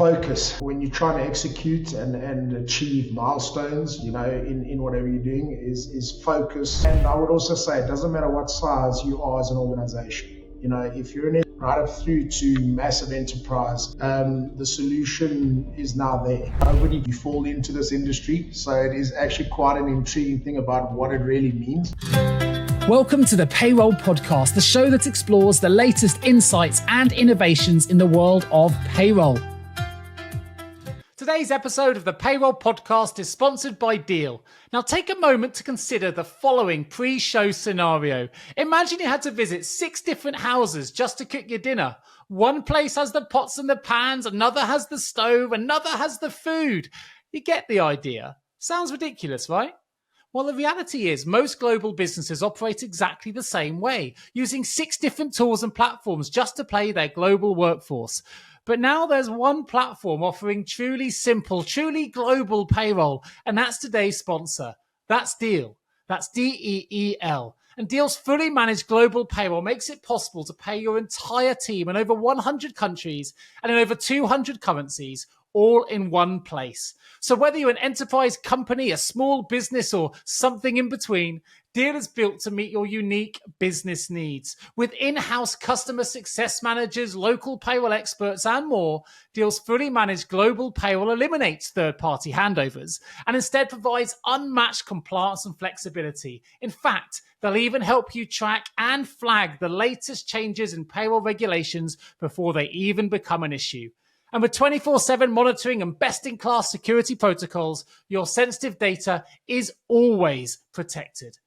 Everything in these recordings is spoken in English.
focus when you're trying to execute and achieve milestones, in whatever you're doing is focus. And I would also say it doesn't matter what size you are as an organization. If you're in it right up through to massive enterprise, the solution is now there. Nobody fall into this industry, so it is actually quite an intriguing thing about what it really means. Welcome to the Payroll Podcast, the show that explores the latest insights and innovations in the world of payroll. Today's episode of the Payroll Podcast is sponsored by Deel. Now take a moment to consider the following pre-show scenario. Imagine you had to visit 6 different houses just to cook your dinner. One place has the pots and the pans, another has the stove, another has the food. You get the idea. Sounds ridiculous, right? Well, the reality is most global businesses operate exactly the same way, using 6 different tools and platforms just to pay their global workforce. But now there's one platform offering truly simple, truly global payroll, and that's today's sponsor. That's Deel. That's Deel. And Deel's fully managed global payroll makes it possible to pay your entire team in over 100 countries and in over 200 currencies, all in one place. So whether you're an enterprise company, a small business, or something in between, Deel is built to meet your unique business needs. With in-house customer success managers, local payroll experts, and more, Deel's fully managed global payroll eliminates third-party handovers and instead provides unmatched compliance and flexibility. In fact, they'll even help you track and flag the latest changes in payroll regulations before they even become an issue. And with 24/7 monitoring and best-in-class security protocols, your sensitive data is always protected.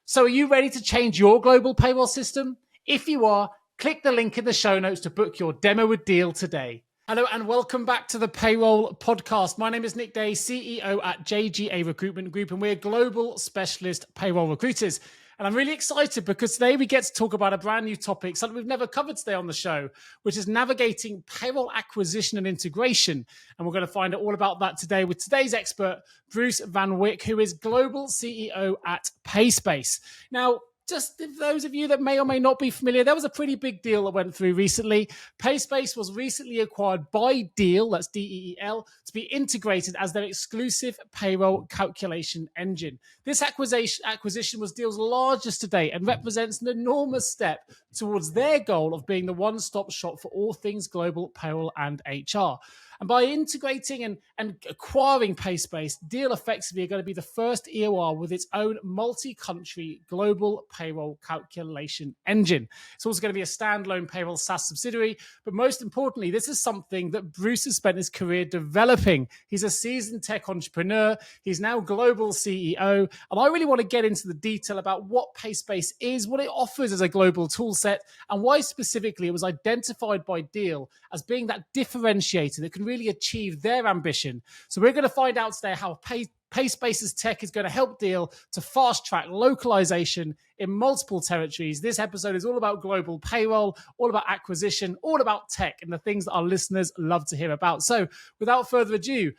So are you ready to change your global payroll system? If you are, click the link in the show notes to book your demo with Deel today. Hello and welcome back to the Payroll Podcast. My name is Nick Day, CEO at JGA Recruitment Group, and we're global specialist payroll recruiters. And I'm really excited because today we get to talk about a brand new topic, something we've never covered today on the show, which is navigating payroll acquisition and integration. And we're going to find out all about that today with today's expert, Bruce van Wyk, who is Global CEO at PaySpace. Now, just for those of you that may or may not be familiar, there was a pretty big deal that went through recently. PaySpace was recently acquired by Deel, that's Deel, to be integrated as their exclusive payroll calculation engine. This acquisition was Deel's largest to date and represents an enormous step towards their goal of being the one-stop shop for all things global payroll and HR. And by integrating and acquiring PaySpace, Deel effectively are going to be the first EOR with its own multi-country global payroll calculation engine. It's also going to be a standalone payroll SaaS subsidiary. But most importantly, this is something that Bruce has spent his career developing. He's a seasoned tech entrepreneur. He's now global CEO. And I really want to get into the detail about what PaySpace is, what it offers as a global tool set, and why specifically it was identified by Deel as being that differentiator that can really achieve their ambition. So we're going to find out today how PaySpace's tech is going to help Deel to fast-track localization in multiple territories. This episode is all about global payroll, all about acquisition, all about tech, and the things that our listeners love to hear about. So without further ado,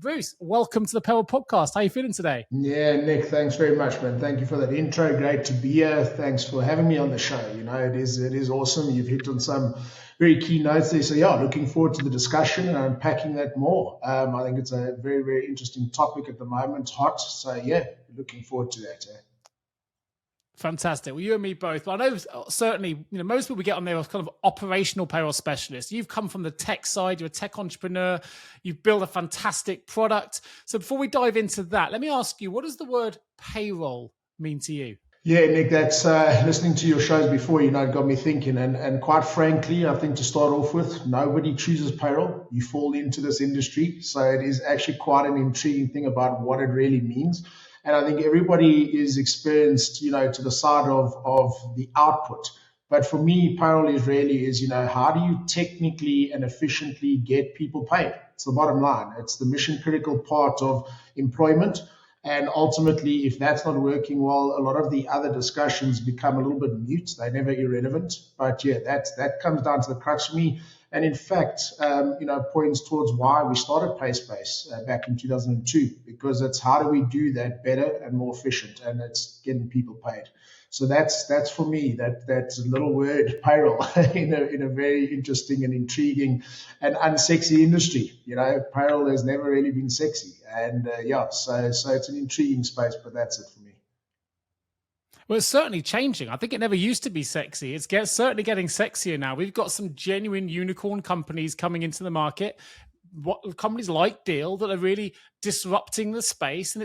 Bruce, welcome to the Payroll Podcast. How are you feeling today? Yeah, Nick, thanks very much, man. Thank you for that intro. Great to be here. Thanks for having me on the show. It is awesome. You've hit on some very key notes there. So yeah, looking forward to the discussion and unpacking that more. I think it's a very, very interesting topic at the moment, hot. So yeah, looking forward to that. Fantastic. Well, you and me both. But I know certainly, most people we get on there are kind of operational payroll specialists. You've come from the tech side. You're a tech entrepreneur. You've built a fantastic product. So before we dive into that, let me ask you, what does the word payroll mean to you? Yeah, Nick, that's listening to your shows before, it got me thinking. And quite frankly, I think to start off with, nobody chooses payroll. You fall into this industry. So it is actually quite an intriguing thing about what it really means. And I think everybody is experienced, to the side of the output. But for me, payroll is how do you technically and efficiently get people paid? It's the bottom line. It's the mission critical part of employment. And ultimately, if that's not working well, a lot of the other discussions become a little bit mute. They're never irrelevant. But yeah, that comes down to the crux for me. And in fact, points towards why we started PaySpace back in 2002, because it's how do we do that better and more efficient, and it's getting people paid. So that's for me that's a little word payroll in a very interesting and intriguing and unsexy industry. Payroll has never really been sexy, and so it's an intriguing space. But that's it for me. Well, it's certainly changing. I think it never used to be sexy. Certainly getting sexier now. We've got some genuine unicorn companies coming into the market. Companies like Deel that are really disrupting the space, and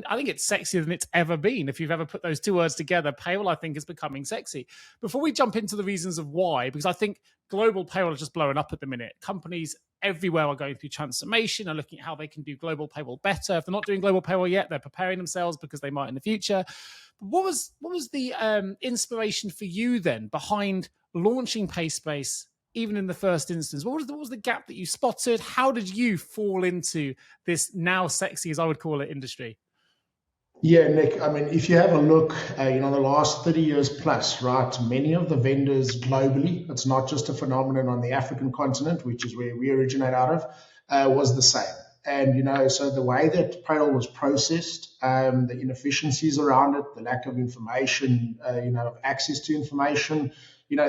I think it's sexier than it's ever been. If you've ever put those two words together, payroll, I think, is becoming sexy. Before we jump into the reasons of why, because I think global payroll is just blowing up at the minute. Companies everywhere are going through transformation and looking at how they can do global payroll better. If they're not doing global payroll yet, they're preparing themselves because they might in the future. But what was the inspiration for you then behind launching PaySpace? Even in the first instance, what was the gap that you spotted? How did you fall into this now sexy, as I would call it, industry? Yeah, Nick, I mean, if you have a look, the last 30 years plus, right, many of the vendors globally, it's not just a phenomenon on the African continent, which is where we originate out of, was the same. And, so the way that payroll was processed, the inefficiencies around it, the lack of information, of access to information,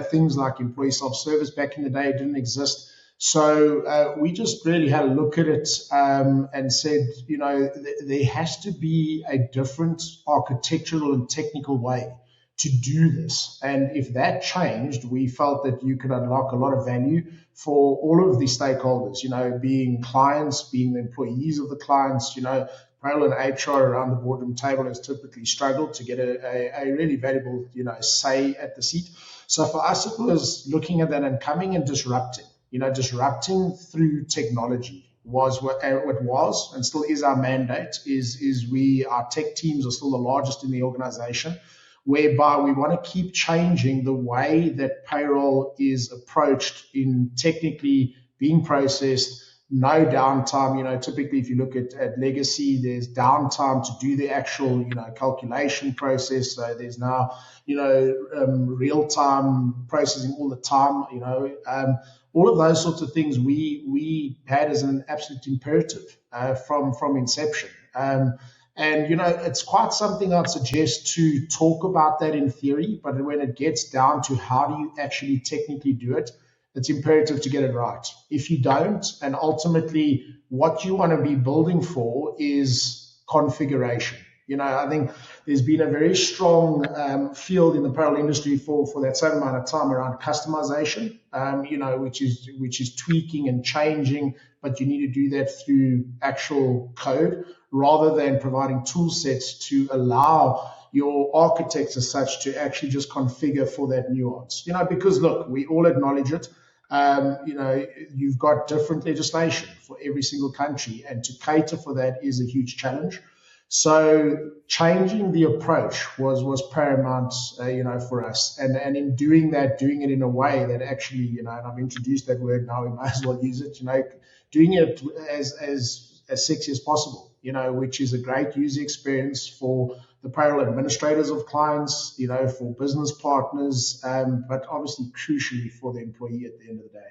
things like employee self-service back in the day didn't exist. So we just really had a look at it and said, there has to be a different architectural and technical way to do this. And if that changed, we felt that you could unlock a lot of value for all of the stakeholders, being clients, being the employees of the clients, payroll and HR around the boardroom table has typically struggled to get a really valuable, say at the seat. So for us, it was looking at that and coming and disrupting, disrupting through technology was what it was and still is our mandate our tech teams are still the largest in the organization, whereby we want to keep changing the way that payroll is approached in technically being processed. No downtime. Typically, if you look at legacy, there's downtime to do the actual, calculation process. So there's now, real-time processing all the time. All of those sorts of things we had as an absolute imperative from inception. And, it's quite something I'd suggest to talk about that in theory, but when it gets down to how do you actually technically do it, it's imperative to get it right. If you don't, and ultimately what you want to be building for is configuration. I think there's been a very strong field in the payroll industry for that same amount of time around customization, which is tweaking and changing, but you need to do that through actual code rather than providing tool sets to allow your architects as such to actually just configure for that nuance. Because look, we all acknowledge it. You've got different legislation for every single country, and to cater for that is a huge challenge. So changing the approach was paramount, for us. And in doing that, doing it in a way that actually, and I've introduced that word now, we might as well use it, doing it as sexy as possible, which is a great user experience for the payroll administrators of clients, for business partners, but obviously crucially for the employee at the end of the day.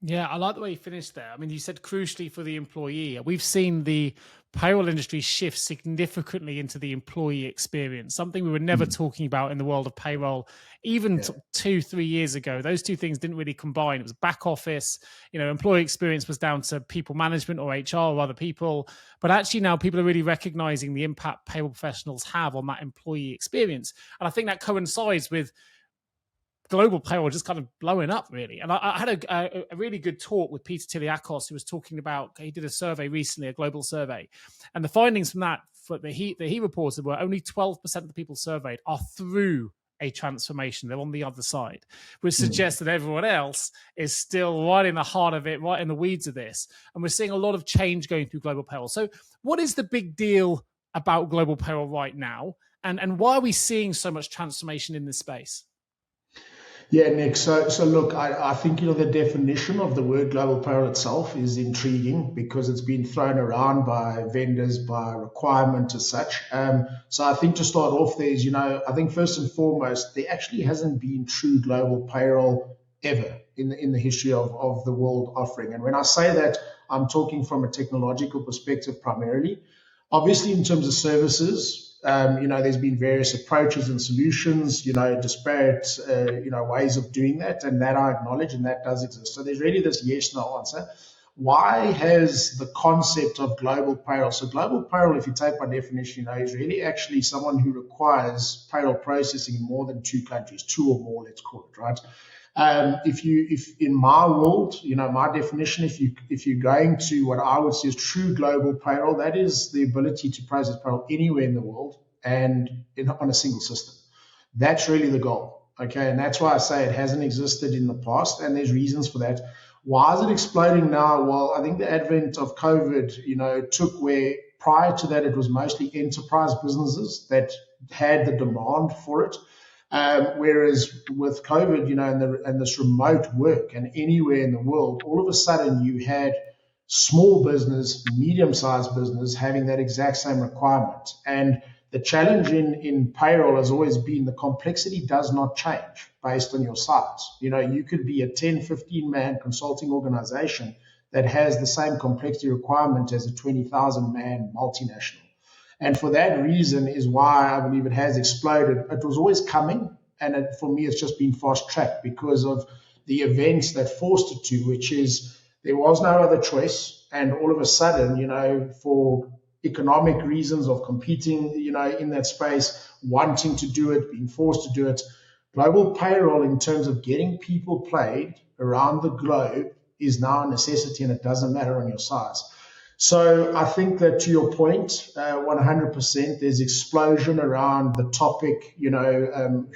Yeah, I like the way you finished there. I mean, you said crucially for the employee. We've seen the payroll industry shift significantly into the employee experience, something we were never talking about in the world of payroll, even 2-3 years ago. Those two things didn't really combine. It was back office, employee experience was down to people management or HR or other people. But actually now people are really recognizing the impact payroll professionals have on that employee experience. And I think that coincides with global payroll just kind of blowing up, really. And I had a really good talk with Peter Tiliakos, who was talking about, he did a survey recently, a global survey. And the findings from that he reported were only 12% of the people surveyed are through a transformation. They're on the other side, which suggests that everyone else is still right in the heart of it, right in the weeds of this. And we're seeing a lot of change going through global payroll. So what is the big deal about global payroll right now? And why are we seeing so much transformation in this space? Yeah, Nick. So look, I think, the definition of the word global payroll itself is intriguing because it's been thrown around by vendors by requirement as such. So I think to start off there is, I think first and foremost, there actually hasn't been true global payroll ever in the history of the world offering. And when I say that, I'm talking from a technological perspective primarily. Obviously, in terms of services, There's been various approaches and solutions, disparate, ways of doing that, and that I acknowledge, and that does exist. So there's really this yes/no answer. Why has the concept of global payroll? So global payroll, if you take by definition, is really actually someone who requires payroll processing in more than two countries, two or more, let's call it, right? If in my world, my definition, if you're going to what I would say is true global payroll, that is the ability to process payroll anywhere in the world and on a single system. That's really the goal. Okay. And that's why I say it hasn't existed in the past, and there's reasons for that. Why is it exploding now? Well, I think the advent of COVID, took where prior to that, it was mostly enterprise businesses that had the demand for it. Whereas with COVID, and this remote work and anywhere in the world, all of a sudden you had small business, medium-sized business having that exact same requirement. And the challenge in payroll has always been the complexity does not change based on your size. You could be a 10, 15-man consulting organization that has the same complexity requirement as a 20,000-man multinational. And for that reason is why I believe it has exploded. It was always coming, and for me, it's just been fast-tracked because of the events that forced it to, which is there was no other choice. And all of a sudden, for economic reasons of competing, in that space, wanting to do it, being forced to do it, global payroll in terms of getting people paid around the globe is now a necessity, and it doesn't matter on your size. So I think that to your point, 100%, there's explosion around the topic,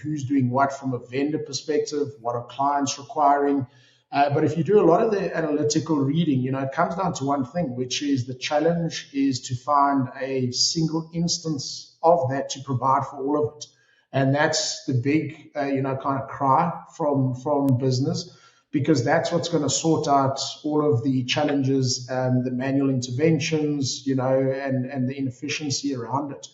who's doing what from a vendor perspective, what are clients requiring. But if you do a lot of the analytical reading, it comes down to one thing, which is the challenge is to find a single instance of that to provide for all of it. And that's the big, kind of cry from business, because that's what's going to sort out all of the challenges, the manual interventions, and the inefficiency around it.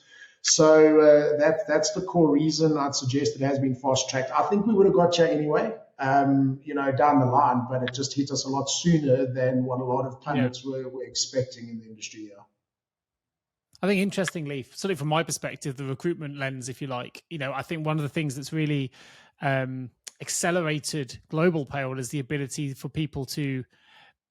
So that's the core reason I'd suggest it has been fast-tracked. I think we would have got you anyway, down the line, but it just hit us a lot sooner than what a lot of pundits were expecting in the industry. Yeah. I think interestingly, certainly from my perspective, the recruitment lens, if you like, I think one of the things that's really accelerated global payroll is the ability for people to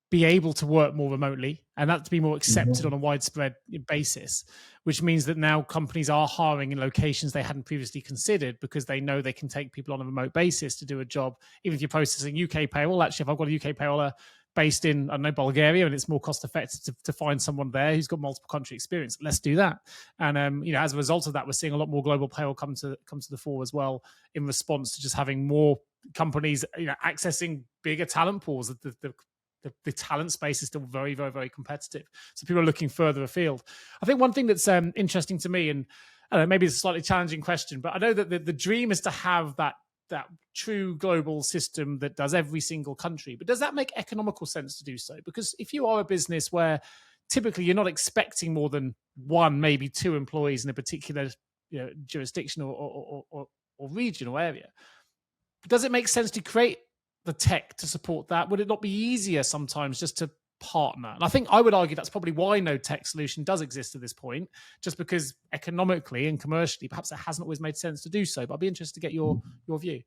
be able to work more remotely, and that to be more accepted on a widespread basis, which means that now companies are hiring in locations they hadn't previously considered because they know they can take people on a remote basis to do a job. Even if you're processing UK payroll, actually, if I've got a UK payroller based in, Bulgaria, and it's more cost effective to find someone there who's got multiple country experience, let's do that. And as a result of that, we're seeing a lot more global payroll come to the fore as well, in response to just having more companies accessing bigger talent pools. The talent space is still very, very, very competitive, so people are looking further afield. I think one thing that's interesting to me, and I don't know, maybe it's a slightly challenging question, but I know that the dream is to have that true global system that does every single country. But does that make economical sense to do so? Because if you are a business where typically you're not expecting more than one, maybe two employees in a particular jurisdiction or region or area, does it make sense to create the tech to support that? Would it not be easier sometimes just to partner? And I think I would argue that's probably why no tech solution does exist at this point, just because economically and commercially, perhaps it hasn't always made sense to do so. But I'd be interested to get your view.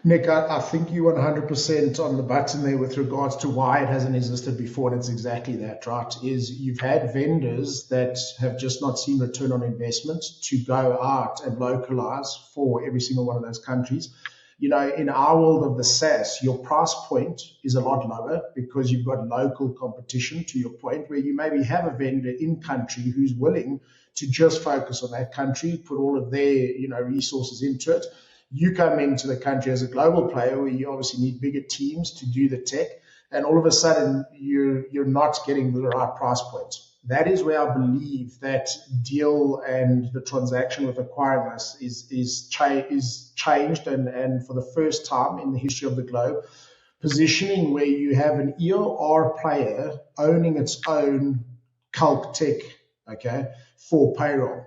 Nick, I think you're 100% on the button there with regards to why it hasn't existed before. And it's exactly that, right? Is you've had vendors that have just not seen return on investment to go out and localize for every single one of those countries. In our world of the SaaS, your price point is a lot lower because you've got local competition, to your point, where you maybe have a vendor in country who's willing to just focus on that country, put all of their resources into it. You come into the country as a global player where you obviously need bigger teams to do the tech, and all of a sudden you're not getting the right price point. That is where I believe that Deel and the transaction with acquiring us is changed, and for the first time in the history of the globe, positioning where you have an EOR player owning its own calc tech, okay, for payroll.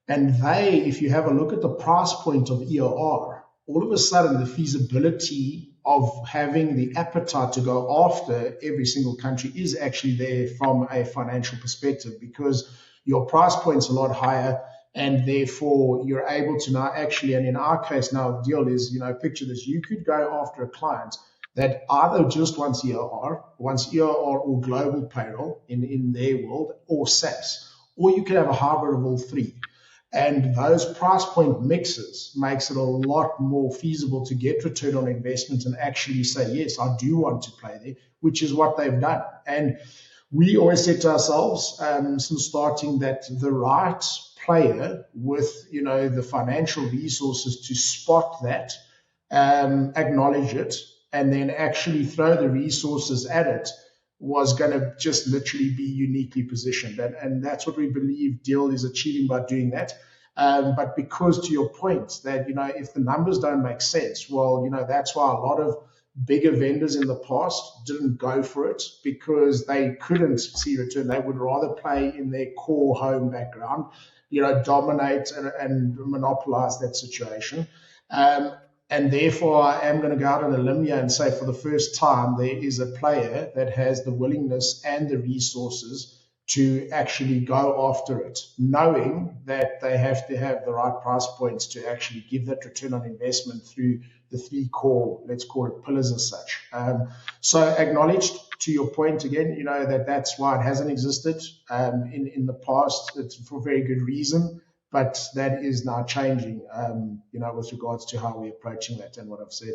And if you have a look at the price point of EOR, all of a sudden the feasibility of having the appetite to go after every single country is actually there from a financial perspective, because your price point's a lot higher. And therefore, you're able to now actually, and in our case now, the deal is, picture this, you could go after a client that either just wants EOR or global payroll in their world, or SaaS, or you could have a hybrid of all three. And those price point mixes makes it a lot more feasible to get return on investment and actually say, yes, I do want to play there, which is what they've done. And we always said to ourselves since starting that the right player with, the financial resources to spot that, acknowledge it, and then actually throw the resources at it was going to just literally be uniquely positioned. And that's what we believe Deel is achieving by doing that. But because, to your point, that, if the numbers don't make sense, well, that's why a lot of bigger vendors in the past didn't go for it, because they couldn't see return. They would rather play in their core home background, dominate and monopolize that situation. And therefore, I am going to go out on a limb here and say, for the first time, there is a player that has the willingness and the resources to actually go after it, knowing that they have to have the right price points to actually give that return on investment through the three core, let's call it, pillars as such. So acknowledged, to your point again, that's why it hasn't existed in the past. It's for very good reason. But that is now changing, with regards to how we're approaching that and what I've said.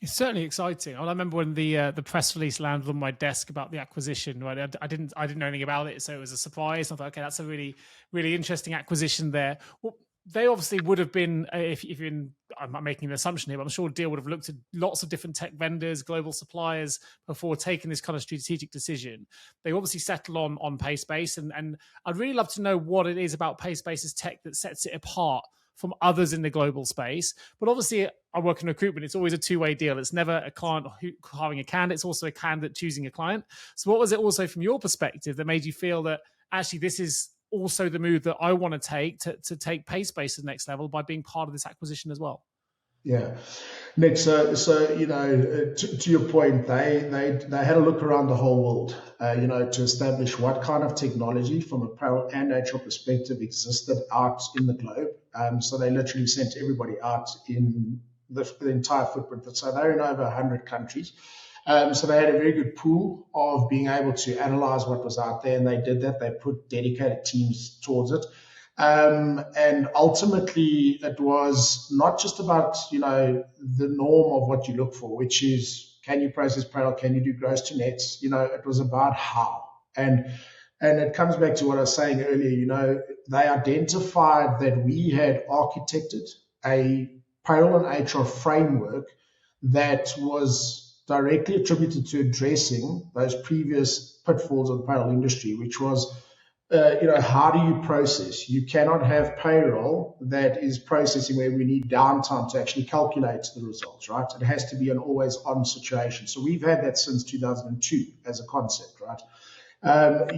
It's certainly exciting. I remember when the press release landed on my desk about the acquisition. Right, I didn't know anything about it, so it was a surprise. I thought, okay, that's a really, really interesting acquisition there. Well, they obviously would have been, if you're in, I'm not making an assumption here, but I'm sure Deel would have looked at lots of different tech vendors, global suppliers before taking this kind of strategic decision. They obviously settle on PaySpace, and I'd really love to know what it is about PaySpace's tech that sets it apart from others in the global space. But obviously, I work in recruitment. It's always a two-way deal. It's never a client hiring a candidate. It's also a candidate choosing a client. So what was it also from your perspective that made you feel that actually this is also the move that I want to take PaySpace to the next level by being part of this acquisition as well? Yeah, Nick. So to your point, they had a look around the whole world, to establish what kind of technology from a payroll and HR perspective existed out in the globe. So they literally sent everybody out in the entire footprint. So they're in over 100 countries. So they had a very good pool of being able to analyze what was out there, and they did that. They put dedicated teams towards it. And ultimately, it was not just about, the norm of what you look for, which is, can you process payroll? Can you do gross to nets? It was about how. And it comes back to what I was saying earlier, they identified that we had architected a payroll and HR framework that was directly attributed to addressing those previous pitfalls of the payroll industry, which was, how do you process? You cannot have payroll that is processing where we need downtime to actually calculate the results, right? It has to be an always on situation. So we've had that since 2002 as a concept, right?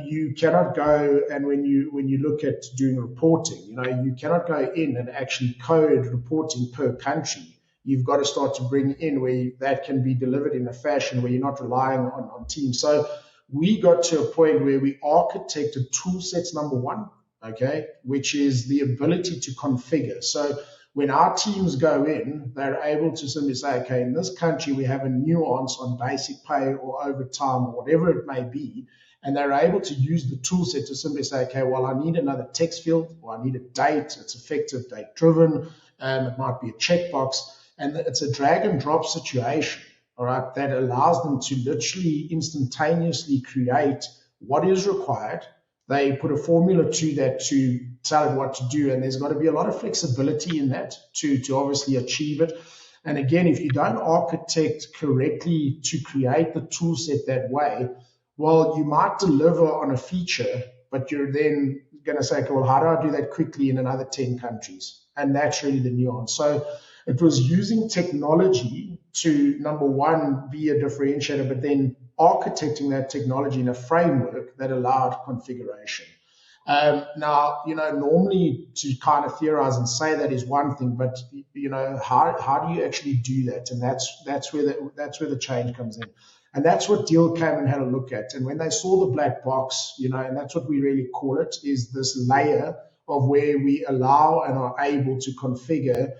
You cannot go, and when you look at doing reporting, you cannot go in and actually code reporting per country. You've got to start to bring in where that can be delivered in a fashion where you're not relying on teams. So we got to a point where we architected tool sets, number one, okay, which is the ability to configure. So when our teams go in, they're able to simply say, okay, in this country, we have a nuance on basic pay or overtime or whatever it may be. And they're able to use the tool set to simply say, okay, well, I need another text field, or I need a date. It's effective date driven. It might be a checkbox. And it's a drag and drop situation, all right, that allows them to literally instantaneously create what is required. They put a formula to that to tell it what to do, and there's got to be a lot of flexibility in that to obviously achieve it. And again, if you don't architect correctly to create the tool set that way, well, you might deliver on a feature, but you're then going to say, okay, well, how do I do that quickly in another 10 countries? And that's really the nuance. So it was using technology to, number one, be a differentiator, but then architecting that technology in a framework that allowed configuration. Now, normally to kind of theorize and say that is one thing, but how do you actually do that? And that's where the change comes in. And that's what Deel came and had a look at. And when they saw the black box, and that's what we really call it, is this layer of where we allow and are able to configure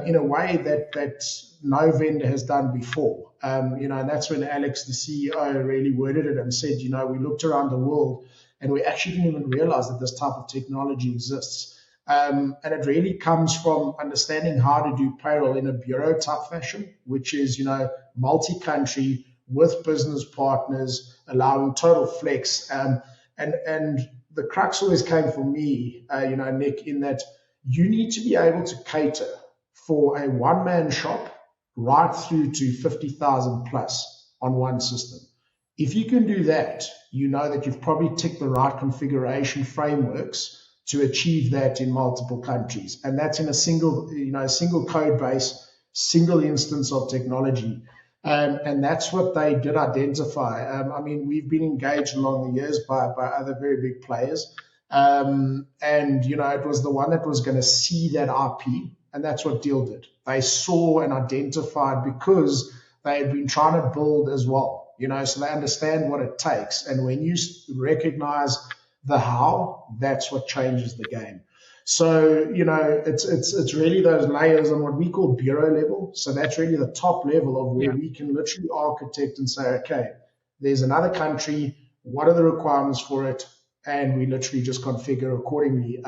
in a way that no vendor has done before. And that's when Alex, the CEO, really worded it and said, we looked around the world and we actually didn't even realize that this type of technology exists. And it really comes from understanding how to do payroll in a bureau type fashion, which is, multi-country with business partners, allowing total flex. And the crux always came for me, Nick, in that you need to be able to cater for a one-man shop right through to 50,000 plus on one system. If you can do that, you know that you've probably ticked the right configuration frameworks to achieve that in multiple countries. And that's in a single code base, single instance of technology. And that's what they did identify. We've been engaged along the years by other very big players. And, it was the one that was going to see that IP. And that's what Deel did. They saw and identified because they had been trying to build as well, so they understand what it takes. And when you recognize the how, that's what changes the game. So, it's really those layers on what we call bureau level. So that's really the top level of where we can literally architect and say, okay, there's another country, what are the requirements for it? And we literally just configure accordingly.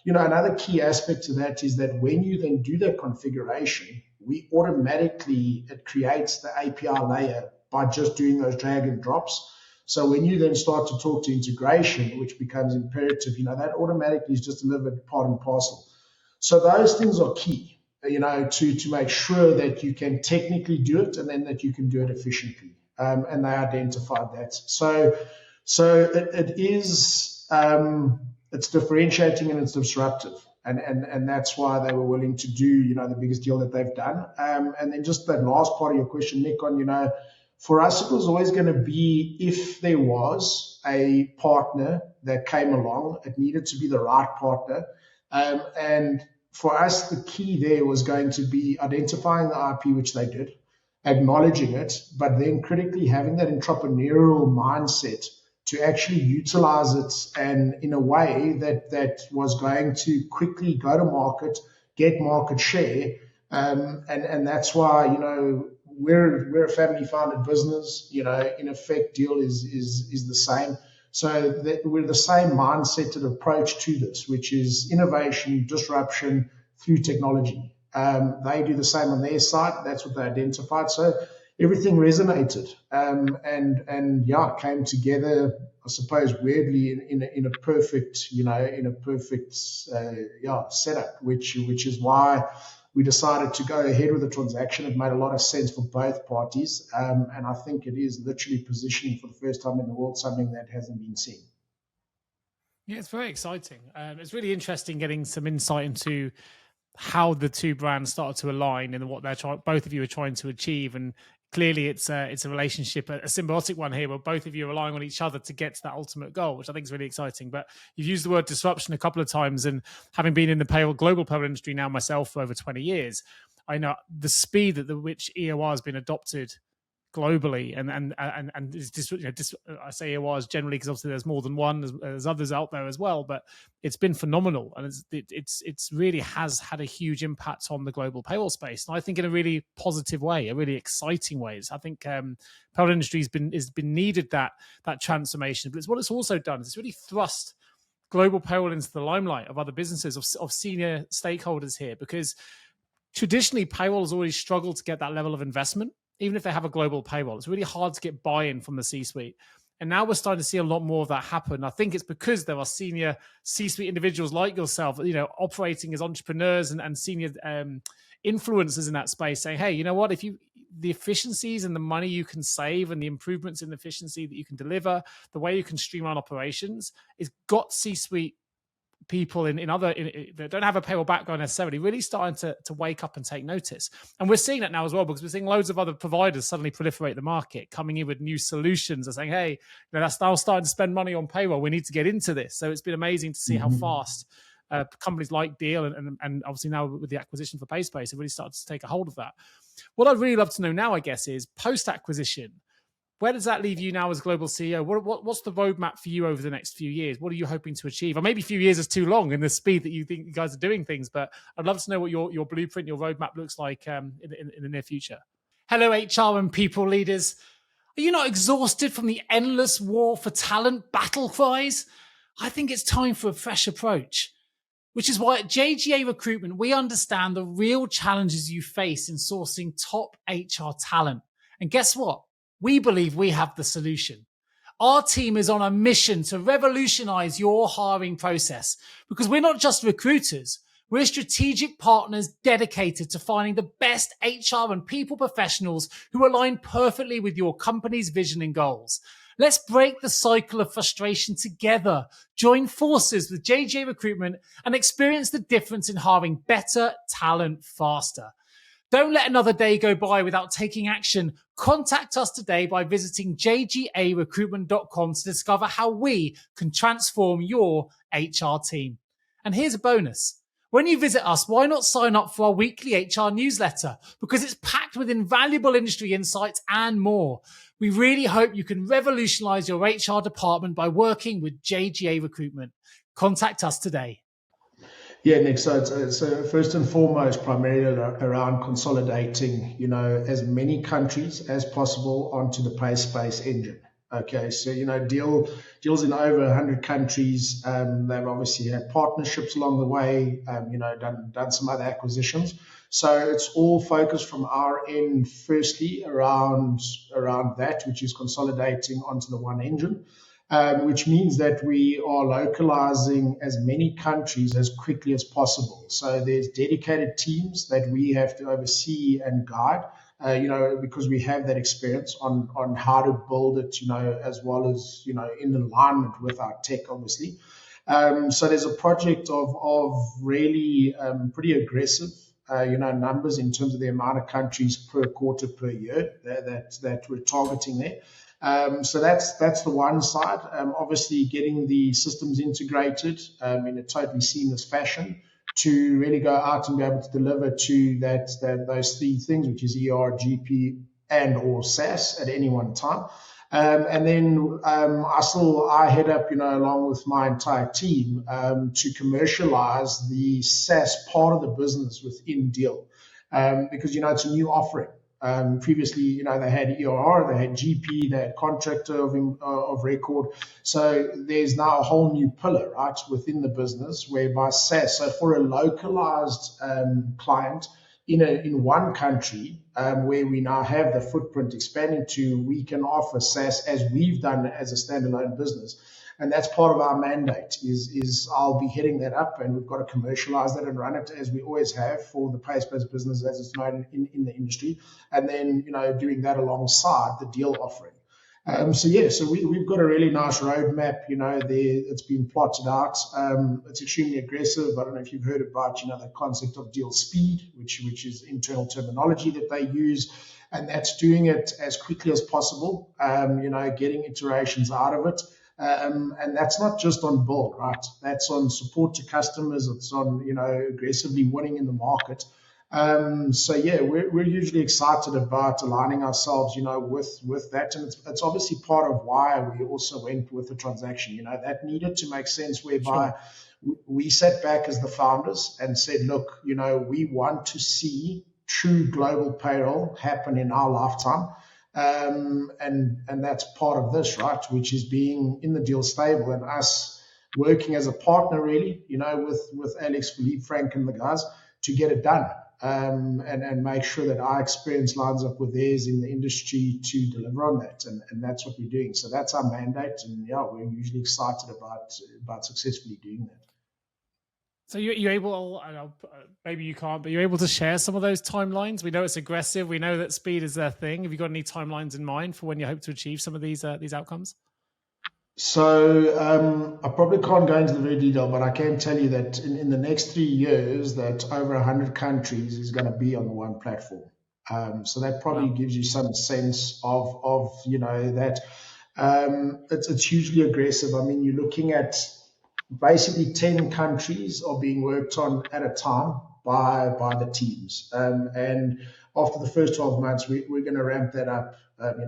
Another key aspect to that is that when you then do that configuration, it creates the API layer by just doing those drag and drops. So when you then start to talk to integration, which becomes imperative, that automatically is just delivered part and parcel. So those things are key, to make sure that you can technically do it and then that you can do it efficiently. And they identified that. So it is, it's differentiating and it's disruptive. And that's why they were willing to do, the biggest deal that they've done. And then just that last part of your question, Nick, on, for us, it was always going to be, if there was a partner that came along, it needed to be the right partner. And for us, the key there was going to be identifying the IP, which they did, acknowledging it, but then critically having that entrepreneurial mindset to actually utilize it and in a way that was going to quickly go to market, get market share. And that's why, we're a family-founded business. In effect, Deel is the same. So that we're the same mindset and approach to this, which is innovation, disruption through technology. They do the same on their side. That's what they identified. So everything resonated, and came together, I suppose, weirdly in a perfect, setup, which is why we decided to go ahead with the transaction. It made a lot of sense for both parties, and I think it is literally positioning for the first time in the world something that hasn't been seen. Yeah, it's very exciting. It's really interesting getting some insight into how the two brands started to align and what both of you are trying to achieve. And clearly it's a relationship, a symbiotic one here, where both of you are relying on each other to get to that ultimate goal, which I think is really exciting. But you've used the word disruption a couple of times, and having been in the global payroll industry now myself for over 20 years, I know the speed at which EOR has been adopted globally, and I say EORs generally because obviously there's more than one, there's others out there as well, but it's been phenomenal, and it's really has had a huge impact on the global payroll space, and I think in a really positive way, a really exciting way. I think payroll industry has been needed that transformation, but it's what it's also done is it's really thrust global payroll into the limelight of other businesses, of senior stakeholders here, because traditionally payroll has always struggled to get that level of investment. Even if they have a global payroll, it's really hard to get buy-in from the C-suite. And now we're starting to see a lot more of that happen. I think it's because there are senior C-suite individuals like yourself, operating as entrepreneurs and senior influencers in that space, saying, hey, you know what, the efficiencies and the money you can save and the improvements in efficiency that you can deliver, the way you can streamline operations, it's got C-suite people that don't have a payroll background necessarily really starting to wake up and take notice. And we're seeing that now as well, because we're seeing loads of other providers suddenly proliferate the market, coming in with new solutions and saying, hey, that's now starting to spend money on payroll. We need to get into this. So it's been amazing to see how fast companies like Deel and obviously now with the acquisition for PaySpace have really started to take a hold of that. What I'd really love to know now, I guess, is post-acquisition, Where does that leave you now as global CEO? What's the roadmap for you over the next few years? What are you hoping to achieve? Or maybe a few years is too long in the speed that you think you guys are doing things, but I'd love to know what your blueprint, your roadmap looks like in the near future. Hello, HR and people leaders. Are you not exhausted from the endless war for talent battle cries? I think it's time for a fresh approach, which is why at JGA Recruitment, we understand the real challenges you face in sourcing top HR talent. And guess what? We believe we have the solution. Our team is on a mission to revolutionize your hiring process because we're not just recruiters. We're strategic partners dedicated to finding the best HR and people professionals who align perfectly with your company's vision and goals. Let's break the cycle of frustration together. Join forces with JJ Recruitment and experience the difference in hiring better talent faster. Don't let another day go by without taking action. Contact us today by visiting jgarecruitment.com to discover how we can transform your HR team. And here's a bonus. When you visit us, why not sign up for our weekly HR newsletter? Because it's packed with invaluable industry insights and more. We really hope you can revolutionize your HR department by working with JGA Recruitment. Contact us today. Yeah, Nick. So first and foremost, primarily around consolidating, as many countries as possible onto the PaySpace engine. Okay, so Deel's in over 100 countries. They've obviously had partnerships along the way. Done some other acquisitions. So it's all focused from our end, firstly around that, which is consolidating onto the one engine. Which means that we are localizing as many countries as quickly as possible. So there's dedicated teams that we have to oversee and guide, because we have that experience on how to build it, as well as, in alignment with our tech, obviously. So there's a project of really pretty aggressive, numbers in terms of the amount of countries per quarter per year that we're targeting there. So that's the one side. Obviously, getting the systems integrated in a totally seamless fashion to really go out and be able to deliver to those three things, which is ER, GP, and or SaaS at any one time. And then I head up, along with my entire team, to commercialize the SaaS part of the business within Deel, because it's a new offering. Previously, they had ERR, they had GP, they had contractor of record. So there's now a whole new pillar, right, within the business, whereby SaaS. So for a localized client in one country, where we now have the footprint expanding to, we can offer SaaS as we've done as a standalone business. And that's part of our mandate is I'll be heading that up, and we've got to commercialize that and run it as we always have for the PaySpace business as it's known in the industry. And then, doing that alongside the Deel offering. So we've got a really nice roadmap, it's been plotted out. It's extremely aggressive. I don't know if you've heard about, the concept of Deel speed, which is internal terminology that they use. And that's doing it as quickly as possible, getting iterations out of it. And that's not just on build, right? That's on support to customers. It's on, aggressively winning in the market. We're hugely excited about aligning ourselves, with that. And it's obviously part of why we also went with the transaction, that needed to make sense, whereby we sat back as the founders and said, look, we want to see true global payroll happen in our lifetime. And that's part of this, right? Which is being in the Deel stable and us working as a partner, really, with Alex, Philippe, Frank, and the guys to get it done. And make sure that our experience lines up with theirs in the industry to deliver on that. And that's what we're doing. So that's our mandate. And we're usually excited about successfully doing that. So you're able, maybe you can't, but you're able to share some of those timelines. We know it's aggressive. We know that speed is their thing. Have you got any timelines in mind for when you hope to achieve some of these outcomes? So I probably can't go into the very detail, but I can tell you that in the next 3 years, that over 100 countries is going to be on the one platform. So that probably gives you some sense of that it's hugely aggressive. I mean, you're looking at basically 10 countries are being worked on at a time by the teams. And after the first 12 months, we're going to ramp that up,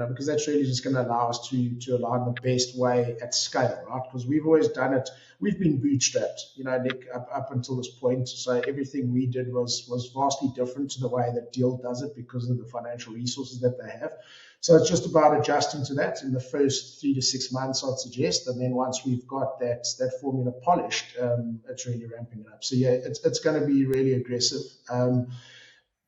because that's really just going to allow us to align the best way at scale, right? Because we've always done it. We've been bootstrapped, Nick, up until this point. So everything we did was vastly different to the way that Deel does it because of the financial resources that they have. So it's just about adjusting to that in the first 3 to 6 months, I'd suggest. And then once we've got that formula polished, it's really ramping it up. So yeah, it's going to be really aggressive.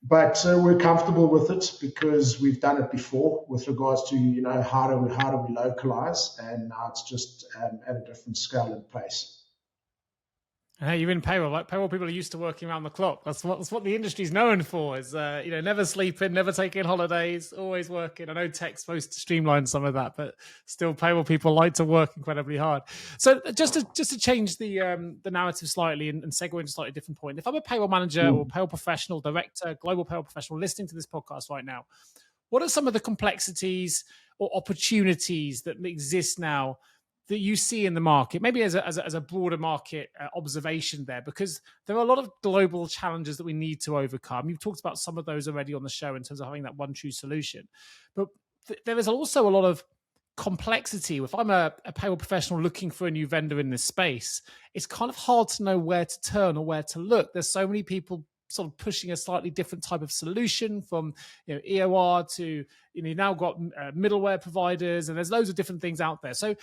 But we're comfortable with it because we've done it before with regards to, how do we localize, and now it's just at a different scale and pace. Hey, you're in payroll. Like payroll people are used to working around the clock. That's what the industry's known for. Is never sleeping, never taking holidays, always working. I know tech's supposed to streamline some of that, but still, payroll people like to work incredibly hard. So just to change the narrative slightly and segue into a slightly different point. If I'm a payroll manager or payroll professional, director, global payroll professional listening to this podcast right now, what are some of the complexities or opportunities that exist now that you see in the market, maybe as a broader market observation there, because there are a lot of global challenges that we need to overcome. You've talked about some of those already on the show in terms of having that one true solution. But there is also a lot of complexity. If I'm a payroll professional looking for a new vendor in this space, it's kind of hard to know where to turn or where to look. There's so many people sort of pushing a slightly different type of solution, from EOR to you've now got middleware providers, and there's loads of different things out there. So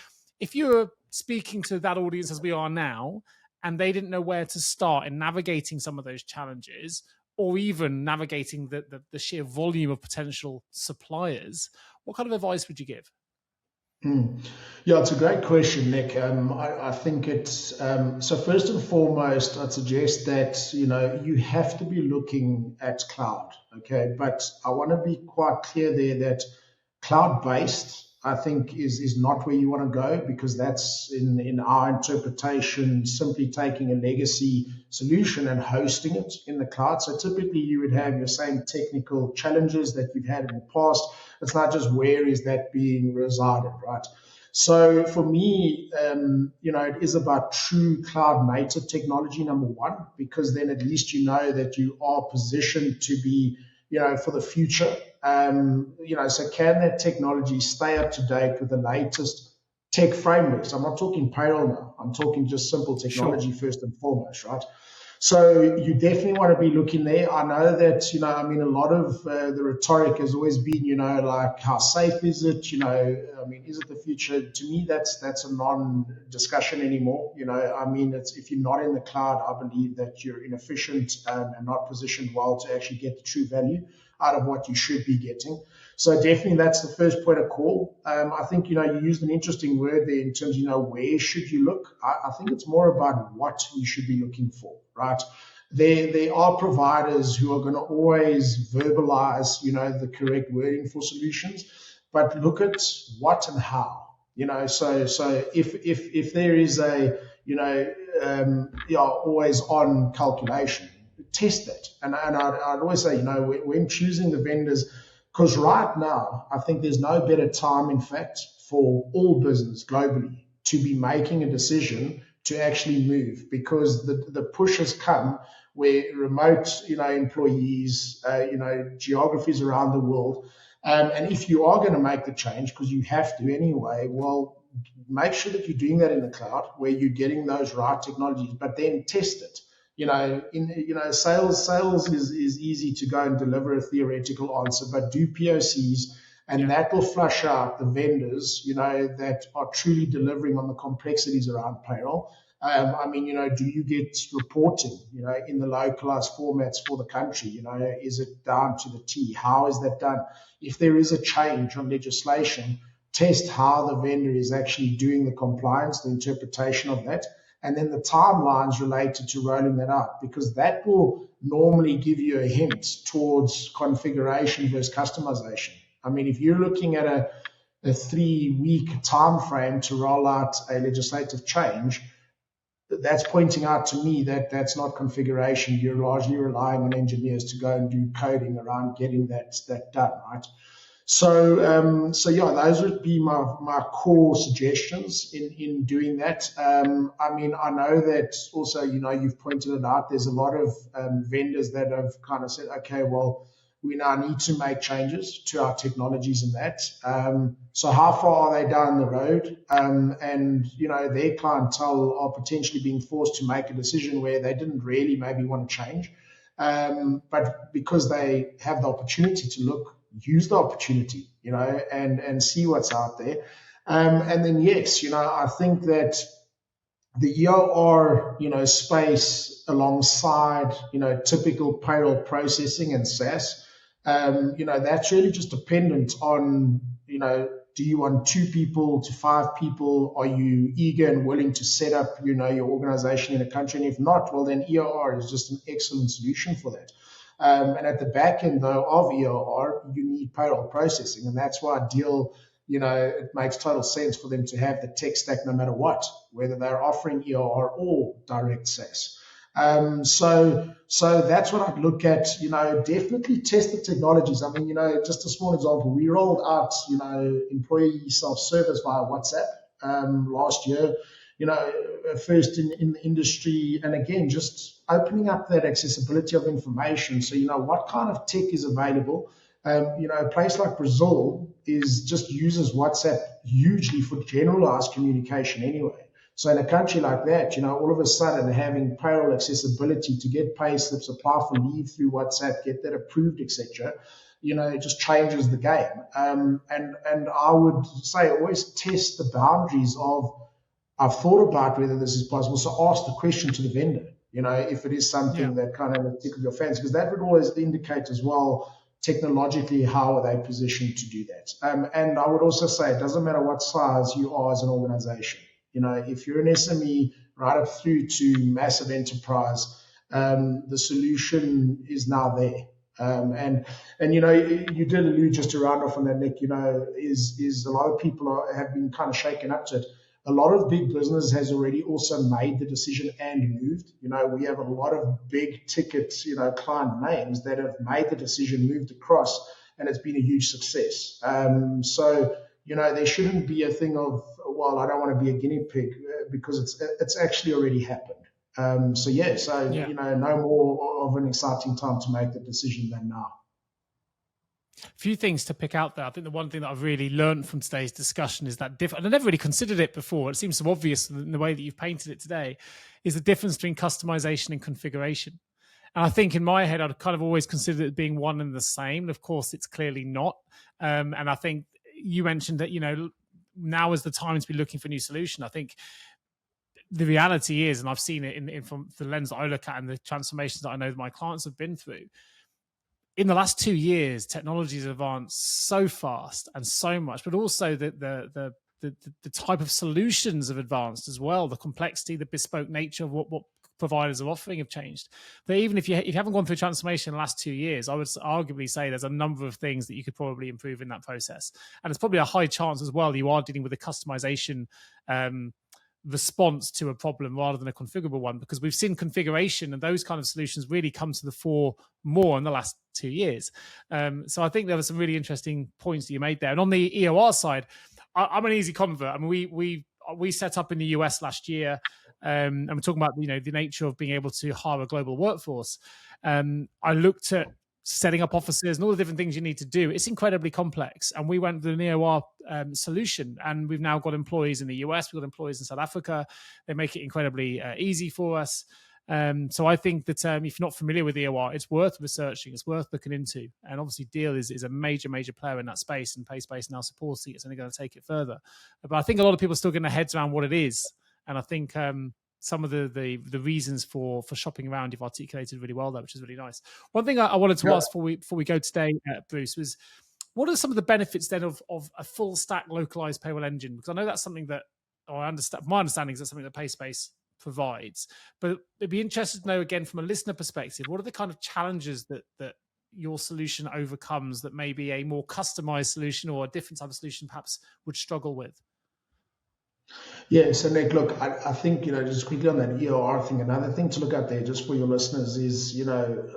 if you're speaking to that audience as we are now, and they didn't know where to start in navigating some of those challenges, or even navigating the sheer volume of potential suppliers, what kind of advice would you give? Yeah, it's a great question, Nick. I think it's so first and foremost, I'd suggest that you have to be looking at cloud, okay? But I want to be quite clear there that cloud-based, I think, is not where you want to go, because that's in our interpretation simply taking a legacy solution and hosting it in the cloud. So typically you would have your same technical challenges that you've had in the past. It's not just where is that being resided, right? So for me, it is about true cloud native technology, number one, because then at least you know that you are positioned to be for the future. So can that technology stay up to date with the latest tech frameworks? I'm not talking payroll now. I'm talking just simple technology first and foremost, right? So you definitely want to be looking there. I know that, a lot of the rhetoric has always been, like, how safe is it? Is it the future? To me, that's a non-discussion anymore. If you're not in the cloud, I believe that you're inefficient and not positioned well to actually get the true value out of what you should be getting. So definitely that's the first point of call. I think, you used an interesting word there in terms, where should you look? I think it's more about what you should be looking for, right? There are providers who are going to always verbalize, the correct wording for solutions, but look at what and how, so if there is a, always on calculation, test that. And I'd always say, when choosing the vendors, because right now, I think there's no better time, in fact, for all business globally to be making a decision to actually move, because the push has come where remote, employees, geographies around the world. And if you are going to make the change, because you have to anyway, well, make sure that you're doing that in the cloud where you're getting those right technologies, but then test it. Sales is easy to go and deliver a theoretical answer, but do POCs, and that will flush out the vendors, that are truly delivering on the complexities around payroll. Do you get reporting, in the localized formats for the country? Is it down to the T? How is that done? If there is a change on legislation, test how the vendor is actually doing the compliance, the interpretation of that, and then the timelines related to rolling that out, because that will normally give you a hint towards configuration versus customization. If you're looking at a 3-week time frame to roll out a legislative change, that's pointing out to me that that's not configuration. You're largely relying on engineers to go and do coding around getting that done, right? So those would be my core suggestions in doing that. I know that also, you've pointed it out, there's a lot of vendors that have kind of said, okay, well, we now need to make changes to our technologies and that. So how far are they down the road? And, their clientele are potentially being forced to make a decision where they didn't really maybe want to change. But because they have the opportunity to look, use the opportunity, and see what's out there. And then, yes, I think that the EOR, space alongside, typical payroll processing and SaaS, that's really just dependent on, do you want 2 people to 5 people? Are you eager and willing to set up, your organization in a country? And if not, well, then EOR is just an excellent solution for that. And at the back end, though, of EOR, you need payroll processing. And that's why Deel, it makes total sense for them to have the tech stack no matter what, whether they're offering EOR or direct SaaS. So that's what I'd look at, definitely test the technologies. I mean, just a small example, we rolled out, employee self-service via WhatsApp last year, first in the industry. And again, just opening up that accessibility of information. So, what kind of tech is available? A place like Brazil just uses WhatsApp hugely for generalized communication anyway. So in a country like that, all of a sudden having payroll accessibility to get pay slips, apply for leave through WhatsApp, get that approved, etc., it just changes the game. And I would say always test the boundaries of, I've thought about whether this is possible. So ask the question to the vendor, if it is something that kind of tickles your fancy, because that would always indicate as well, technologically, how are they positioned to do that? And I would also say it doesn't matter what size you are as an organization. If you're an SME right up through to massive enterprise, the solution is now there. And you did allude, just to round off on that, Nick, is a lot of people have been kind of shaken up to it. A lot of big business has already also made the decision and moved. We have a lot of big ticket, client names that have made the decision, moved across, and it's been a huge success. So, there shouldn't be a thing of, well, I don't want to be a guinea pig, because it's actually already happened. No more of an exciting time to make the decision than now. A few things to pick out there. I think the one thing that I've really learned from today's discussion is that and I never really considered it before. It seems so obvious in the way that you've painted it today, is the difference between customization and configuration. And I think in my head, I'd kind of always considered it being one and the same. Of course, it's clearly not. And I think you mentioned that, now is the time to be looking for a new solution. I think the reality is, and I've seen it from the lens that I look at and the transformations that I know that my clients have been through, in the last 2 years, technology has advanced so fast and so much, but also the type of solutions have advanced as well. The complexity, the bespoke nature of what providers are offering have changed. But even if you haven't gone through transformation in the last 2 years, I would arguably say there's a number of things that you could probably improve in that process. And it's probably a high chance as well you are dealing with a customization response to a problem rather than a configurable one, because we've seen configuration and those kind of solutions really come to the fore more in the last 2 years. So I think there were some really interesting points that you made there. And on the EOR side, I'm an easy convert. I mean, we set up in the US last year, and we're talking about the nature of being able to hire a global workforce. I looked at setting up offices and all the different things you need to do. It's incredibly complex. And we went with an EOR solution, and we've now got employees in the US, we've got employees in South Africa. They make it incredibly easy for us. So I think that if you're not familiar with EOR, it's worth researching, it's worth looking into. And obviously Deel is a major player in that space, and PaySpace now supporting it. It's only going to take it further. But I think a lot of people are still getting their heads around what it is. And I think some of the reasons for shopping around you've articulated really well there, which is really nice. One thing I wanted to ask before we go today, Bruce, was what are some of the benefits then of a full stack localized payroll engine? Because I know that's something that, or I understand, my understanding is that's something that PaySpace provides. But it'd be interested to know, again, from a listener perspective, what are the kind of challenges that your solution overcomes that maybe a more customized solution or a different type of solution perhaps would struggle with? Yeah, so Nick, look, I think, just quickly on that EOR thing, another thing to look at there just for your listeners is,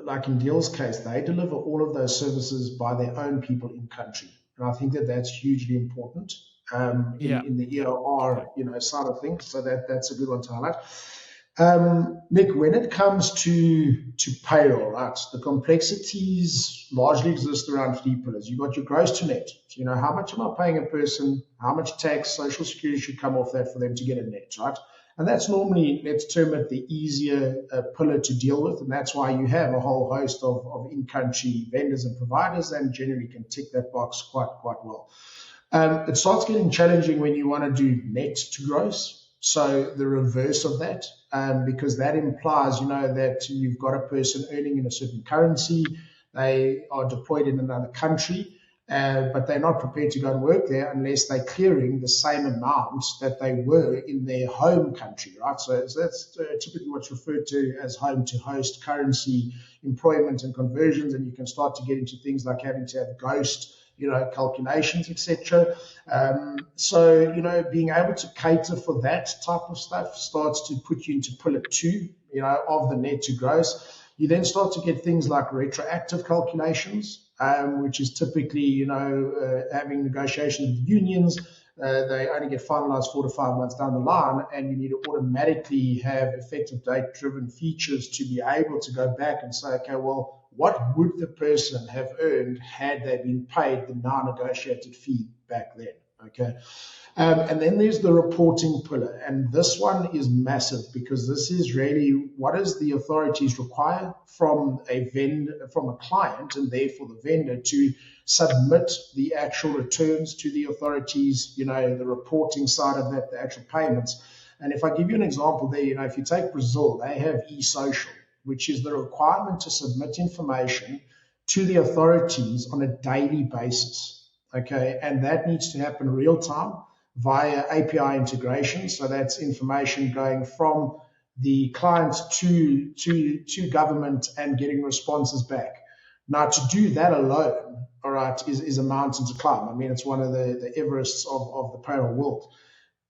like in Deel's case, they deliver all of those services by their own people in country. And I think that that's hugely important in the EOR, side of things. So that's a good one to highlight. Nick, when it comes to payroll, right, the complexities largely exist around three pillars. You've got your gross to net. So, how much am I paying a person? How much tax, social security should come off that for them to get a net, right? And that's normally, let's term it, the easier pillar to deal with. And that's why you have a whole host of in-country vendors and providers, and generally can tick that box quite well. It starts getting challenging when you want to do net to gross. So the reverse of that, because that implies, that you've got a person earning in a certain currency, they are deployed in another country, but they're not prepared to go and work there unless they're clearing the same amount that they were in their home country, right? So that's typically what's referred to as home to host currency employment and conversions, and you can start to get into things like having to have ghost calculations, etc. So, being able to cater for that type of stuff starts to put you into pillar two, of the net to gross. You then start to get things like retroactive calculations, which is typically, having negotiations with unions. They only get finalized 4 to 5 months down the line, and you need to automatically have effective date-driven features to be able to go back and say, okay, well, what would the person have earned had they been paid the now negotiated fee back then? Okay. And then there's the reporting pillar. And this one is massive, because this is really what does the authorities require from a vendor, from a client, and therefore the vendor, to submit the actual returns to the authorities, the reporting side of that, the actual payments. And if I give you an example there, if you take Brazil, they have e-social, which is the requirement to submit information to the authorities on a daily basis. Okay, and that needs to happen real time via API integration. So that's information going from the client to government and getting responses back. Now, to do that alone, all right, is a mountain to climb. I mean, it's one of the Everests of the payroll world.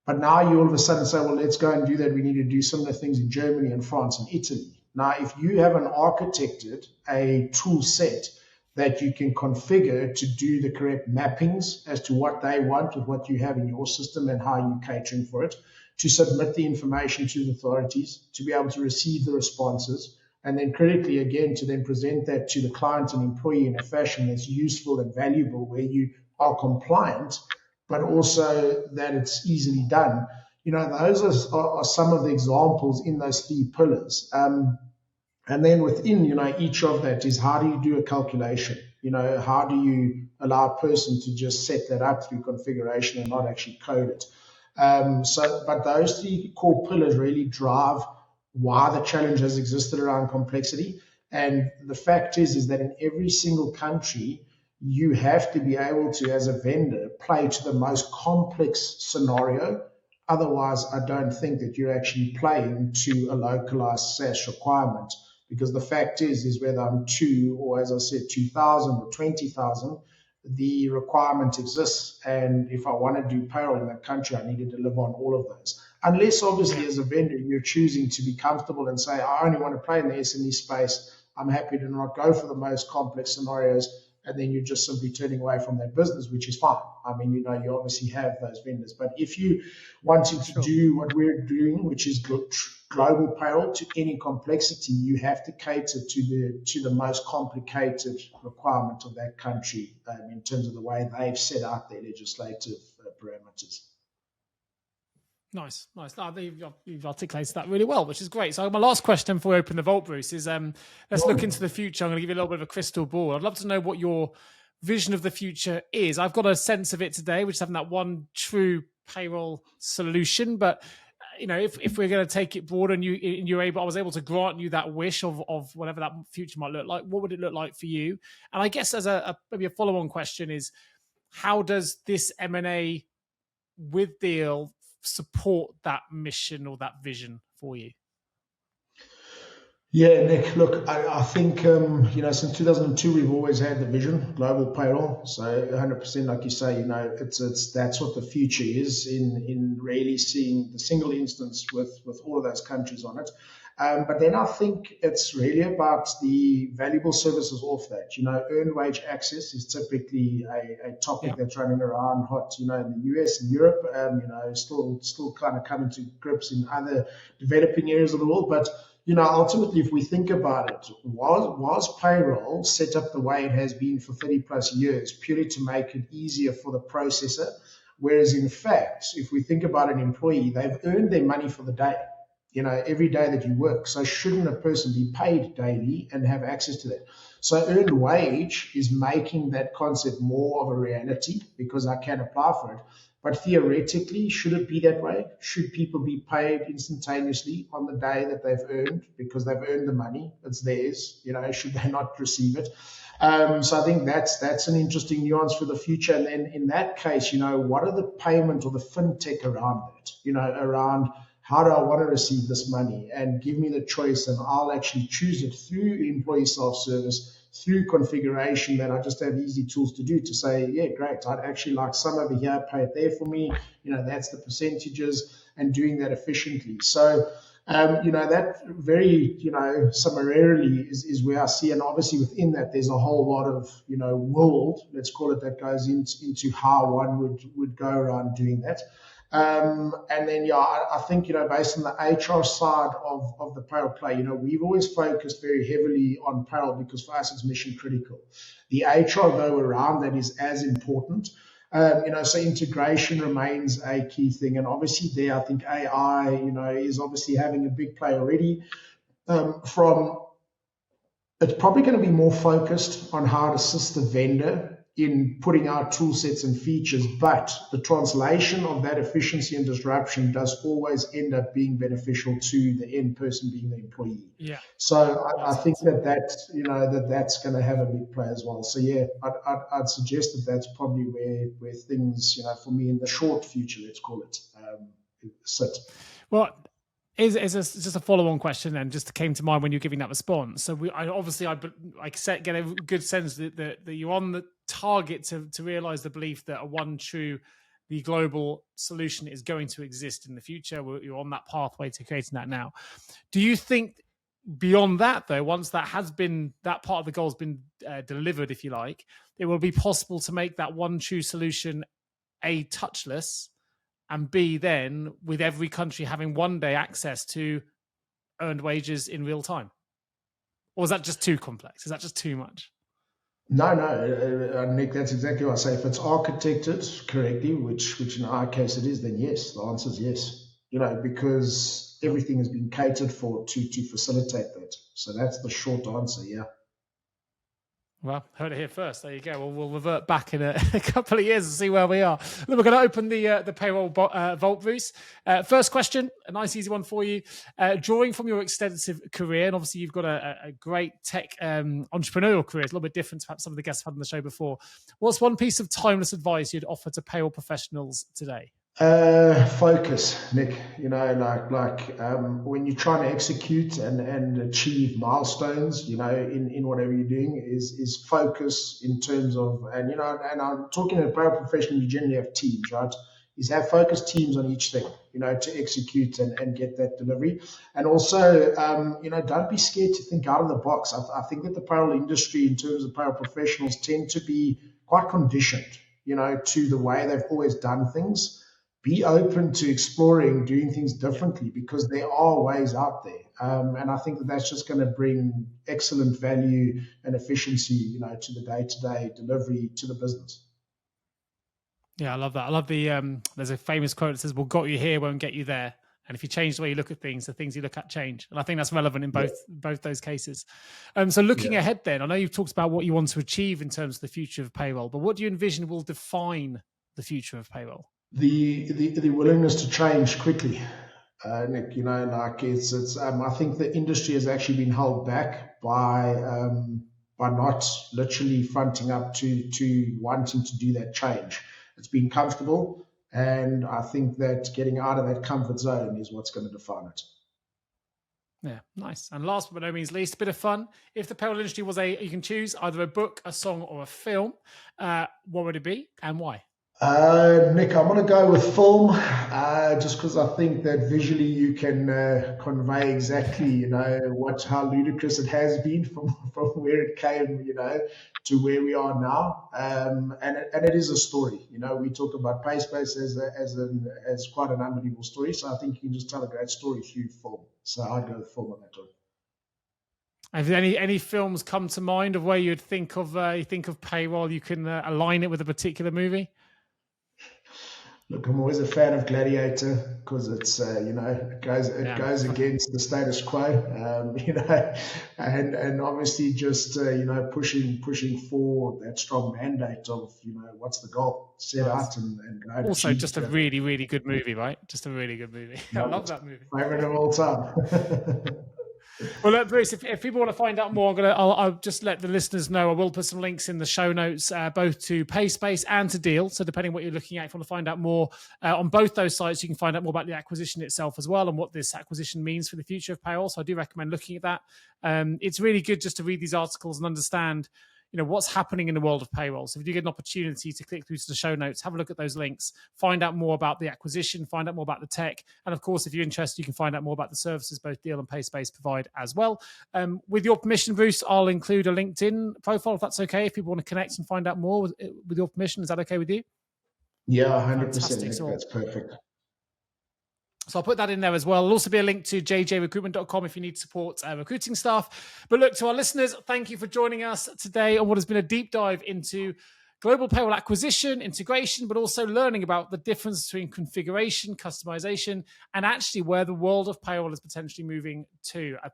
But now you all of a sudden say, well, let's go and do that. We need to do similar things in Germany and France and Italy. Now, if you haven't architected a tool set that you can configure to do the correct mappings as to what they want with what you have in your system and how you're catering for it, to submit the information to the authorities, to be able to receive the responses, and then critically, again, to then present that to the client and employee in a fashion that's useful and valuable, where you are compliant, but also that it's easily done. Those are some of the examples in those three pillars. And then within, each of that is, how do you do a calculation? How do you allow a person to just set that up through configuration and not actually code it? But those three core pillars really drive why the challenge has existed around complexity. And the fact is that in every single country, you have to be able to, as a vendor, play to the most complex scenario. Otherwise, I don't think that you're actually playing to a localized SaaS requirement, because the fact is whether I'm 2 or, as I said, 2,000 or 20,000, the requirement exists. And if I want to do payroll in that country, I need to deliver on all of those. Unless, obviously, as a vendor, you're choosing to be comfortable and say, I only want to play in the SME space. I'm happy to not go for the most complex scenarios. And then you're just simply turning away from that business, which is fine. I mean, you obviously have those vendors. But if you wanting to do what we're doing, which is global payroll to any complexity, you have to cater to the most complicated requirement of that country in terms of the way they've set out their legislative parameters. Nice. No, you've articulated that really well, which is great. So my last question before we open the vault, Bruce, is let's look into the future. I'm going to give you a little bit of a crystal ball. I'd love to know what your vision of the future is. I've got a sense of it today, which is having that one true payroll solution. But if we're going to take it broad, and I was able to grant you that wish of whatever that future might look like, what would it look like for you? And I guess as maybe a follow-on question is, how does this M&A with Deel support that mission or that vision for you? Yeah, Nick, look, I think, since 2002, we've always had the vision, global payroll. So 100%, like you say, that's what the future is in really seeing the single instance with all of those countries on it. But then I think it's really about the valuable services off that. Earned wage access is typically a topic Yeah. that's running around hot, in the US and Europe, still kind of coming to grips in other developing areas of the world. But ultimately, if we think about it, was payroll set up the way it has been for 30 plus years purely to make it easier for the processor? Whereas in fact, if we think about an employee, they've earned their money for the day, every day that you work. So shouldn't a person be paid daily and have access to that? So earned wage is making that concept more of a reality because I can apply for it. But theoretically, should it be that way? Should people be paid instantaneously on the day that they've earned because they've earned the money? It's theirs. Should they not receive it? So I think that's an interesting nuance for the future. And then in that case, what are the payment or the fintech around that? Around how do I want to receive this money, and give me the choice, and I'll actually choose it through employee self-service, through configuration that I just have easy tools to do to say, yeah, great, I'd actually like some over here, pay it there for me. That's the percentages, and doing that efficiently. So, that very, summarily is where I see, and obviously within that, there's a whole lot of, world, let's call it, that goes into how one would go around doing that. And then, I think, based on the HR side of the payroll play, we've always focused very heavily on payroll because for us it's mission critical. The HR, though, around that is as important. So integration remains a key thing. And obviously there, I think AI, is obviously having a big play already. It's probably going to be more focused on how to assist the vendor in putting out tool sets and features, but the translation of that efficiency and disruption does always end up being beneficial to the end person, being the employee. Yeah. So I think that's going to have a big play as well. So yeah, I'd suggest that's probably where things, for me in the short future, let's call it, sit. Well, it's just a follow-on question then, just came to mind when you're giving that response. So get a good sense that you're on the target to realize the belief that the global solution is going to exist in the future. You're on that pathway to creating that now. Do you think beyond that, though, once that part of the goal has been delivered, if you like, it will be possible to make that one true solution A, touchless, and B, then with every country having one day access to earned wages in real time? Or is that just too complex? Is that just too much? No, Nick, that's exactly what I say. If it's architected correctly, which in our case it is, then yes, the answer is yes. Because everything has been catered for to facilitate that. So that's the short answer, yeah. Well, heard it here first. There you go. Well, we'll revert back in a couple of years and see where we are. Look, we're going to open the payroll vault, Bruce. First question, a nice easy one for you. Drawing from your extensive career, and obviously you've got a great tech entrepreneurial career. It's a little bit different to perhaps some of the guests I've had on the show before. What's one piece of timeless advice you'd offer to payroll professionals today? Focus, Nick. When you're trying to execute and achieve milestones, in whatever you're doing, is focus in terms of, and I'm talking to a payroll professional, you generally have teams, right? Is have focused teams on each thing, to execute and get that delivery. And also, don't be scared to think out of the box. I think that the payroll industry, in terms of payroll professionals, tend to be quite conditioned, to the way they've always done things. Be open to exploring, doing things differently, because there are ways out there. And I think that's just going to bring excellent value and efficiency, to the day-to-day delivery to the business. Yeah, I love that. I love there's a famous quote that says, "What got you here won't get you there." And if you change the way you look at things, the things you look at change. And I think that's relevant in both those cases. So looking ahead then, I know you've talked about what you want to achieve in terms of the future of payroll, but what do you envision will define the future of payroll? The willingness to change quickly, Nick. It's I think the industry has actually been held back by not literally fronting up to wanting to do that change. It's been comfortable, and I think that getting out of that comfort zone is what's going to define it. Yeah, nice. And last but by no means least, a bit of fun. If the payroll industry was you can choose either a book, a song, or a film, what would it be and why? Nick, I'm going to go with film, just because I think that visually you can convey exactly, how ludicrous it has been from where it came, to where we are now. And it is a story. We talk about PaySpace as quite an unbelievable story. So I think you can just tell a great story through film. So I'd go with film on that one. Have any films come to mind of where you'd think of payroll? You can align it with a particular movie. Look, I'm always a fan of Gladiator because it's it goes against the status quo, and obviously just pushing for that strong mandate of what's the goal, set out and go. Also, just a really, really good movie, right? Just a really good movie. I love that movie. Favorite of all time. Well, look, Bruce, if people want to find out more, I'll just let the listeners know. I will put some links in the show notes, both to PaySpace and to Deel. So depending on what you're looking at, if you want to find out more on both those sites, you can find out more about the acquisition itself as well and what this acquisition means for the future of payroll. So I do recommend looking at that. It's really good just to read these articles and understand what's happening in the world of payroll. So if you get an opportunity to click through to the show notes, have a look at those links, find out more about the acquisition, find out more about the tech. And of course, if you're interested, you can find out more about the services both Deel and PaySpace provide as well. With your permission, Bruce, I'll include a LinkedIn profile, if that's okay, if people want to connect and find out more with your permission. Is that okay with you? Yeah, 100%. That's perfect. So I'll put that in there as well. There'll also be a link to jjrecruitment.com if you need support recruiting staff. But look, to our listeners, thank you for joining us today on what has been a deep dive into global payroll acquisition, integration, but also learning about the difference between configuration, customization, and actually where the world of payroll is potentially moving to a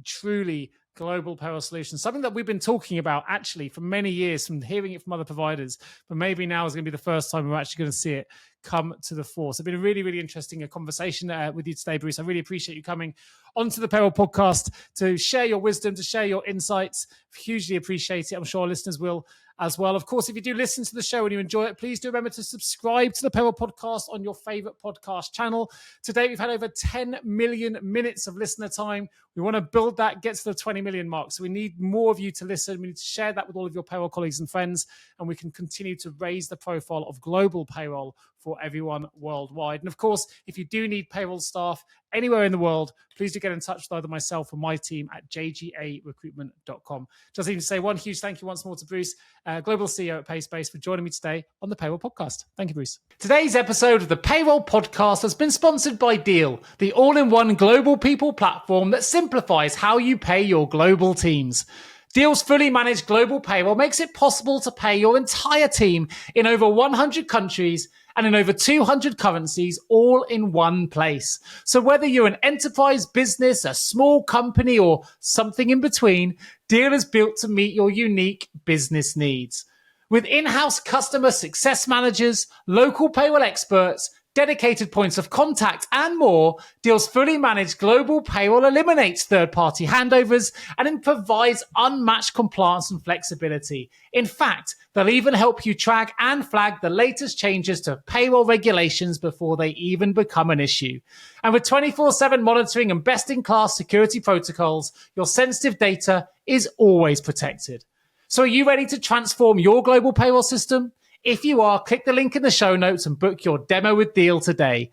truly global payroll solution. Something that we've been talking about actually for many years, from hearing it from other providers, but maybe now is going to be the first time we're actually going to see it come to the fore. So it's been a really, really interesting conversation with you today, Bruce. I really appreciate you coming onto the Payroll Podcast to share your wisdom, to share your insights. Hugely appreciate it. I'm sure our listeners will as well. Of course, if you do listen to the show and you enjoy it, please do remember to subscribe to the Payroll Podcast on your favorite podcast channel. Today, we've had over 10 million minutes of listener time. We want to build that, get to the 20 million mark. So we need more of you to listen. We need to share that with all of your payroll colleagues and friends, and we can continue to raise the profile of global payroll for everyone worldwide. And of course, if you do need payroll staff anywhere in the world, please do get in touch with either myself or my team at jgarecruitment.com. Just even to say one huge thank you once more to Bruce, Global CEO at PaySpace, for joining me today on the Payroll Podcast. Thank you, Bruce. Today's episode of the Payroll Podcast has been sponsored by Deel, the all-in-one global people platform that simplifies how you pay your global teams. Deel's fully managed global payroll makes it possible to pay your entire team in over 100 countries and in over 200 currencies, all in one place. So whether you're an enterprise business, a small company, or something in between, Deel is built to meet your unique business needs. With in-house customer success managers, local payroll experts, dedicated points of contact, and more, Deel's fully managed global payroll eliminates third-party handovers and it provides unmatched compliance and flexibility. In fact, they'll even help you track and flag the latest changes to payroll regulations before they even become an issue. And with 24/7 monitoring and best-in-class security protocols, your sensitive data is always protected. So are you ready to transform your global payroll system? If you are, click the link in the show notes and book your demo with Deel today.